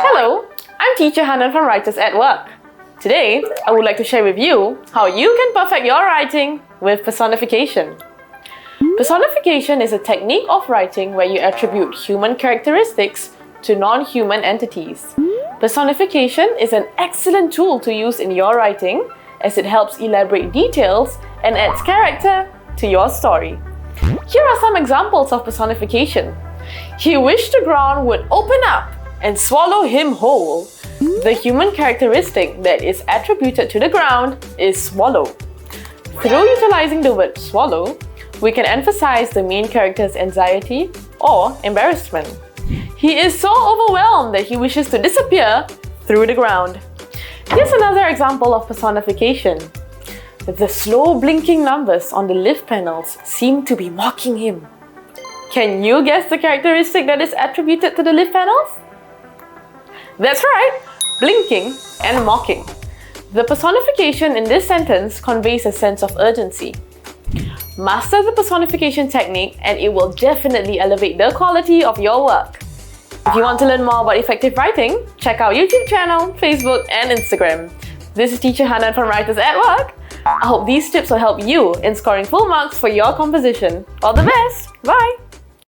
Hello, I'm teacher Hanan from Writers at Work. Today, I would like to share with you how you can perfect your writing with personification. Personification is a technique of writing where you attribute human characteristics to non-human entities. Personification is an excellent tool to use in your writing as it helps elaborate details and adds character to your story. Here are some examples of personification. He wished the ground would open up and swallow him whole. The human characteristic that is attributed to the ground is swallow. Through utilizing the word swallow, we can emphasize the main character's anxiety or embarrassment. He is so overwhelmed that he wishes to disappear through the ground. Here's another example of personification. The slow blinking numbers on the lift panels seem to be mocking him. Can you guess the characteristic that is attributed to the lift panels? That's right, blinking and mocking. The personification in this sentence conveys a sense of urgency. Master the personification technique and it will definitely elevate the quality of your work. If you want to learn more about effective writing, check out YouTube channel, Facebook and Instagram. This is teacher Hanan from Writers at Work. I hope these tips will help you in scoring full marks for your composition. All the best! Bye!